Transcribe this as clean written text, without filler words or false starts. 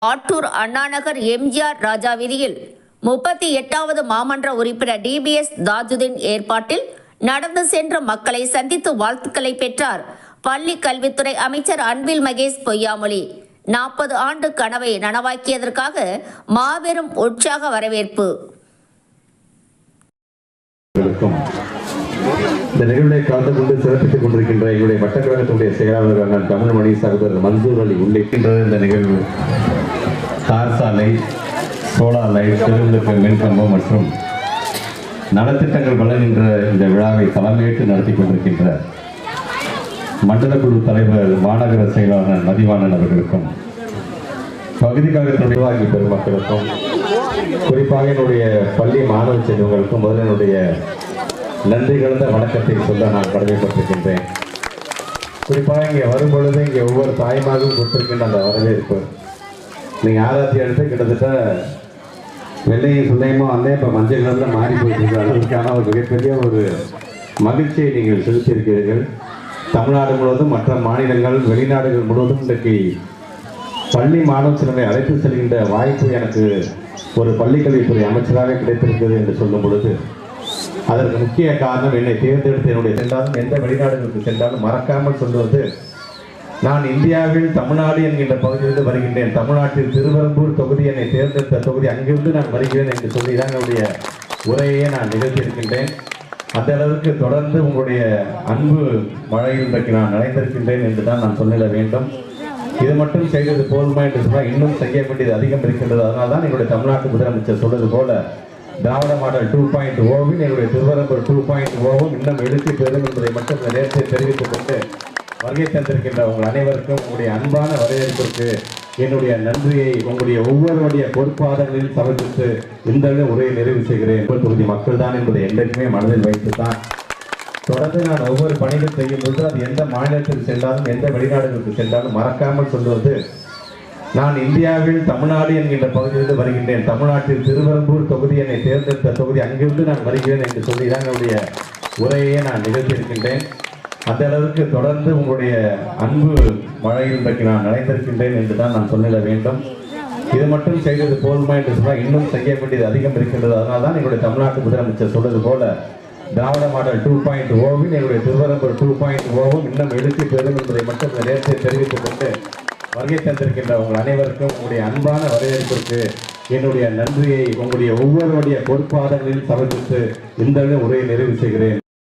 ஆட்டூர் அண்ணாநகர் எம்ஜிஆர் ராஜா வீதியில் 38வது மாமன்ற உறுப்பினர் டிபிஎஸ் தாஜுதீன் ஏற்பாட்டில் நடந்து சென்ற மக்களை சந்தித்து வாழ்த்துக்களை பெற்றார். பள்ளி கல்வித்துறை அமைச்சர் அன்பில் மகேஷ் பொய்யாமொழி 40 ஆண்டு கனவை நனவாக்கியதற்காக மாபெரும் உற்சாக வரவேற்பு. இந்த நிகழ்வை கலந்து கொண்டு சிறப்பித்துக் கொண்டிருக்கின்ற எங்களுடைய வட்டக்கழகத்துடைய செயலாளரான தமிழ்மணி சகோதரர் மன்சூர் அலி உள்ளிட்ட இந்த நிகழ்வு தார் சாலை, சோலார் லைட், தெருவிளக்கு, மின்கம்பம் மற்றும் நலத்திட்டங்கள் வழங்குகின்ற இந்த விழாவை தலைமையேற்று நடத்தி கொண்டிருக்கின்ற மண்டல குழு தலைவர் மாநகர செயலாளர் மதிவாணன் அவர்களுக்கும், பகுதி கழகத்தினுடைய நிர்வாகி பெருமக்களுக்கும், குறிப்பாக என்னுடைய பள்ளி மாணவ செல்வங்களுக்கும் முதல் என்னுடைய நன்றி கலந்த வணக்கத்தை சொல்ல நான் கடமைப்பட்டிருக்கின்றேன். குறிப்பாக இங்கே வரும்பொழுது இங்கே ஒவ்வொரு தாய்மாரும் கொடுத்திருக்கின்ற அந்த வரவேற்பு, நீங்கள் ஆராய்ச்சி எடுத்து கிட்டத்தட்ட வெள்ளையும் சுண்டையுமோ வந்தே இப்போ மஞ்சள் கலரில் மாறி போயிட்டு அதற்கான ஒரு மிகப்பெரிய ஒரு மகிழ்ச்சியை நீங்கள் செலுத்தியிருக்கிறீர்கள். தமிழ்நாடு முழுவதும், மற்ற மாநிலங்கள், வெளிநாடுகள் முழுவதும் இன்றைக்கு பள்ளி மாணவ செல்வங்களை அழைத்து செல்கின்ற வாய்ப்பு எனக்கு ஒரு பள்ளிக்கல்வித்துறை அமைச்சராக கிடைத்திருக்கிறது என்று சொல்லும் பொழுது அதற்கு முக்கிய காரணம் என்னை தேர்ந்தெடுத்து என்னுடைய சென்றாலும் எந்த வெளிநாடுகளுக்கு சென்றாலும் மறக்காமல் சொல்வது, நான் இந்தியாவில் தமிழ்நாடு என்கின்ற பகுதியிலிருந்து வருகின்றேன், தமிழ்நாட்டில் திருவெரும்பூர் தொகுதி என்னை தேர்ந்தெடுத்த தொகுதி, அங்கிருந்து நான் வருகிறேன் என்று சொல்லி தான் என்னுடைய உரையை நான் நிகழ்த்தியிருக்கின்றேன். அந்த அளவுக்கு தொடர்ந்து உங்களுடைய அன்பு மழையில் இன்றைக்கு நான் நனைந்திருக்கின்றேன் என்று தான் நான் சொல்லிட வேண்டும். இது மட்டும் செய்தது போதுமா என்று சொன்னால் இன்னும் செய்ய வேண்டியது அதிகம் இருக்கின்றது. அதனால் தான் என்னுடைய தமிழ்நாட்டு முதலமைச்சர் சொல்வது போல திராவிட மாடல் 2.0வில் என்னுடைய திருவரம்பூர் 2.0வும் இன்னும் எழுச்சி பெறும் என்பதை மட்டும் இந்த நேரத்தை தெரிவித்துக் கொண்டு வருகை தந்திருக்கின்ற உங்கள் அனைவருக்கும் உங்களுடைய அன்பான வரவேற்பிற்கு என்னுடைய நன்றியை உங்களுடைய ஒவ்வொருடைய பொறுப்பாளர்களில் சமர்ப்பித்து இந்த உரையை நிறைவு செய்கிறேன். தொகுதி மக்கள் தான் என்பதை என்றைக்குமே மனதில் வைத்துத்தான் தொடர்ந்து நான் ஒவ்வொரு பணிகள் செய்யும் பொழுது அது எந்த மாநிலத்தில் சென்றாலும் எந்த வெளிநாடுகளுக்கு சென்றாலும் மறக்காமல் சொல்வது, நான் இந்தியாவில் தமிழ்நாடு என்கின்ற பகுதியிலிருந்து வருகின்றேன், தமிழ்நாட்டில் திருவெரும்பூர் தொகுதி என்னை தேர்ந்தெடுத்த தொகுதி, அங்கிருந்து நான் வருகிறேன் என்று சொல்லி தான் என்னுடைய உரையை நான் நிகழ்த்தியிருக்கின்றேன். அந்த அளவுக்கு தொடர்ந்து உங்களுடைய அன்பு மழையில் இன்றைக்கு நான் நனைந்திருக்கின்றேன் என்று தான் நான் சொல்லிட வேண்டும். இது மட்டும் செய்தது போதுமா என்று சொன்னால் இன்னும் செய்ய வேண்டியது அதிகம் இருக்கின்றது. அதனால் தான் என்னுடைய தமிழ்நாட்டு முதலமைச்சர் சொல்வது போல திராவிட மாடல் 2.0வில் என்னுடைய திருவரம்பூர் 2.0வும் இன்னும் எழுச்சி பெறும் என்பதை மட்டும் இந்த நேரத்தை தெரிவித்துக் கொண்டு வருகை தந்திருக்கின்ற உங்கள் அனைவருக்கும் உங்களுடைய அன்பான வரவேற்பிற்கு என்னுடைய நன்றியை உங்களுடைய ஒவ்வொருடைய பொறுப்பாளர்களில் சமர்ப்பித்து இந்த உரையை நிறைவு செய்கிறேன்.